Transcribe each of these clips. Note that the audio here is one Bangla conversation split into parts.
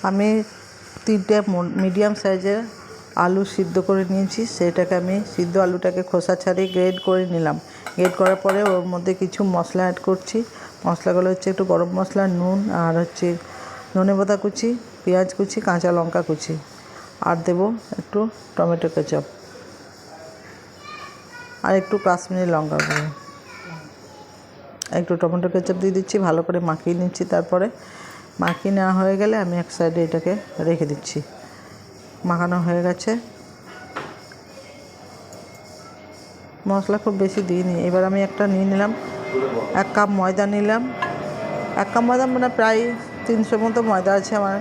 আমি 3টে মিডিয়াম সাইজের আলু সিদ্ধ করে নিয়েছি। সেটাকে আমি সিদ্ধ আলুটাকে খোসা ছাড়িয়ে গ্রেড করে নিলাম। গ্রেড করার পরে ওর মধ্যে কিছু মশলা অ্যাড করছি। মশলাগুলো হচ্ছে একটু গরম মশলা, নুন, আর হচ্ছে ধনেপাতা কুচি, পেঁয়াজ কুচি, কাঁচা লঙ্কা কুচি, আর দেবো একটু টমেটো কেচাপ আর একটু কাশ্মীরি লঙ্কা গুঁড়ো। একটু টমেটো কেচাপ দিয়ে দিচ্ছি, ভালো করে মাখিয়ে নিচ্ছি। তারপরে মাখিয়ে নেওয়া হয়ে গেলে আমি এক সাইডে এটাকে রেখে দিচ্ছি। মাখানো হয়ে গেছে। মশলা খুব বেশি দিইনি। এবার আমি একটা নিয়ে নিলাম, 1 কাপ ময়দা নিলাম। 1 কাপ ময়দা মানে প্রায় 300 মতো ময়দা আছে আমার।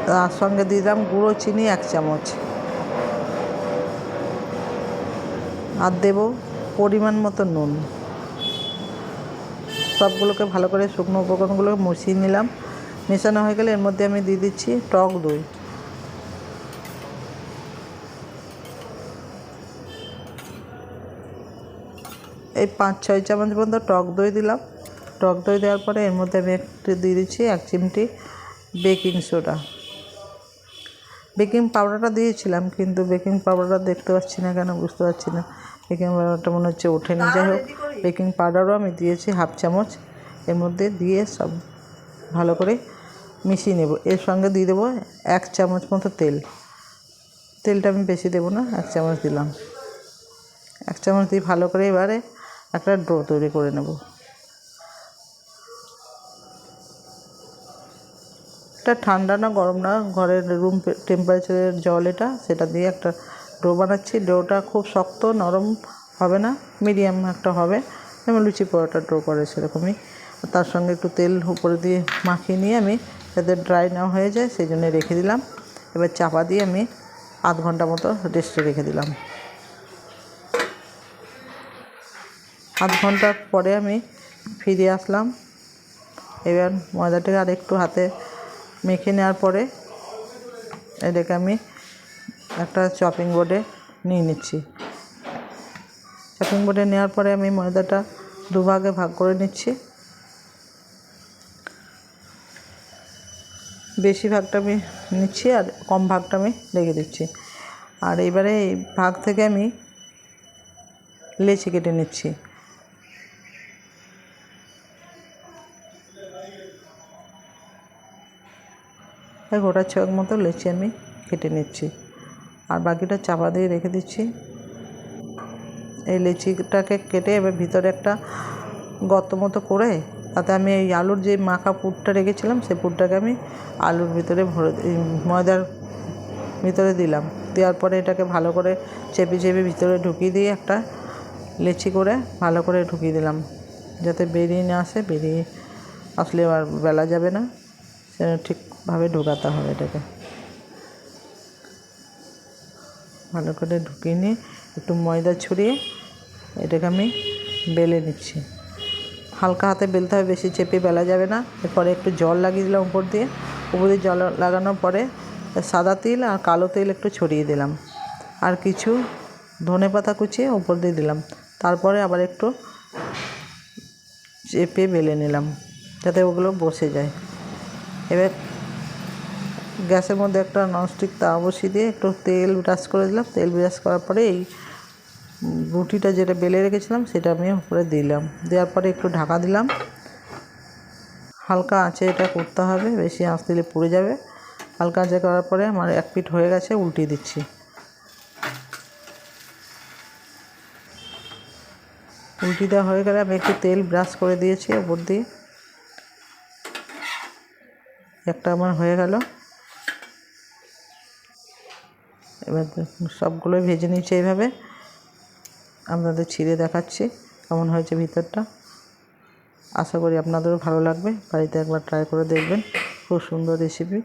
তার সঙ্গে দিলাম গুঁড়ো চিনি 1 চামচ, আর দেবো পরিমাণ মতো নুন। সবগুলোকে ভালো করে শুকনো উপকরণগুলোকে মিশিয়ে নিলাম। মেশানো হয়ে গেলে এর মধ্যে আমি দিয়ে দিচ্ছি টক দই। এই 5-6 চামচ পর্যন্ত টক দই দিলাম। টক দই দেওয়ার পরে এর মধ্যে আমি একটু দিয়ে দিচ্ছি 1 চিমটি বেকিং সোডা। বেকিং পাউডারটা দিয়েছিলাম, কিন্তু বেকিং পাউডারটা দেখতে পাচ্ছি না কেন, বুঝতে পারছি না। বেকিং পাউডারটা মনে হচ্ছে ওঠেনি। যাই হোক, বেকিং পাউডারও আমি দিয়েছি 1/2 চামচ। এর মধ্যে দিয়ে সব ভালো করে মিশিয়ে নেব। এর সঙ্গে দিয়ে দেবো 1 চামচ মতো তেল। তেলটা আমি বেশি দেবো না, 1 চামচ দিলাম। 1 চামচ দিয়ে ভালো করে এবারে একটা ডো তৈরি করে নেব। এটা ঠান্ডা না গরম না, ঘরের রুম টেম্পারেচারের জল এটা, সেটা দিয়ে একটা ডো বানাচ্ছি। ডোটা খুব শক্ত নরম হবে না, মিডিয়াম একটা হবে, যেমন লুচি পরোটা ডো করে সেরকমই। তার সঙ্গে একটু তেল উপরে দিয়ে মাখিয়ে নিয়ে আমি যাতে ড্রাই না হয়ে যায় সেই জন্য রেখে দিলাম। এবার চাপা দিয়ে আমি আধ ঘন্টা মতো রেস্টে রেখে দিলাম। আধ ঘন্টা পরে আমি ফিরে আসলাম। এবার ময়দাটাকে আর একটু হাতে মেখে নেওয়ার পরে এটাকে আমি একটা চপিং বোর্ডে নিয়ে নিচ্ছি। চপিং বোর্ডে নেওয়ার পরে আমি ময়দাটা দুভাগে ভাগ করে নিচ্ছি। বেশি ভাগটা আমি নিচ্ছি আর কম ভাগটা আমি রেখে দিচ্ছি। আর এবারে এই ভাগ থেকে আমি লেচি কেটে নিচ্ছি। গোটা 6 মতো লেচি আমি কেটে নিচ্ছি, আর বাকিটা চাপা দিয়ে রেখে দিচ্ছি। এই লেচিটাকে কেটে এবার ভিতরে একটা গর্ত মতো করে তাতে আমি এই আলুর যে মাখা পুরটা রেখেছিলাম সেই পুরটাকে আমি আলুর ভিতরে ভরে ময়দার ভিতরে দিলাম। দেওয়ার পরে এটাকে ভালো করে চেপে চেপে ভিতরে ঢুকিয়ে দিয়ে একটা লেচি করে ভালো করে ঢুকিয়ে দিলাম, যাতে বেরিয়ে না আসে। বেরিয়ে আসলে আর বেলা যাবে না, সেটা ঠিকভাবে ঢোকাতে হবে। এটাকে ভালো করে ঢুকিয়ে নিয়ে একটু ময়দা ছড়িয়ে এটাকে আমি বেলে নিচ্ছি। হালকা হাতে বেলতে হবে, বেশি চেপে বেলা যাবে না। এরপরে একটু জল লাগিয়ে দিলাম উপর দিয়ে। উপর দিয়ে জল লাগানোর পরে সাদা তিল আর কালো তেল একটু ছড়িয়ে দিলাম, আর কিছু ধনেপাতা কুচিয়ে উপর দিয়ে দিলাম। তারপরে আবার একটু চেপে বেলে নিলাম যাতে ওগুলো বসে যায়। এবার গ্যাসের মধ্যে একটা ননস্টিক তাওয়া বসিয়ে দিয়ে একটু তেল ব্রাশ করে দিলাম। তেল ব্রাশ করার পরে এই রুটিটা যেটা বেলে রেখেছিলাম সেটা আমি উপরে দিলাম। দেওয়ার পরে একটু ঢাকা দিলাম। হালকা আঁচে এটা করতে হবে, বেশি আঁচ দিলে পুড়ে যাবে। হালকা আঁচে করার পরে আমার 1 পিঠ হয়ে গেছে, উল্টিয়ে দিচ্ছি। উল্টিয়ে দেওয়া হয়ে গেলে আমি একটু তেল ব্রাশ করে দিয়েছি উপর দিয়ে। একটা আমার হয়ে গেল। এবার সবগুলোই ভেজে নিচ্ছি এইভাবে। আপনাদের ছিঁড়ে দেখাচ্ছি কেমন হয়েছে ভিতরটা। আশা করি আপনাদেরও ভালো লাগবে। বাড়িতে একবার ট্রাই করে দেখবেন, খুব সুন্দর রেসিপি।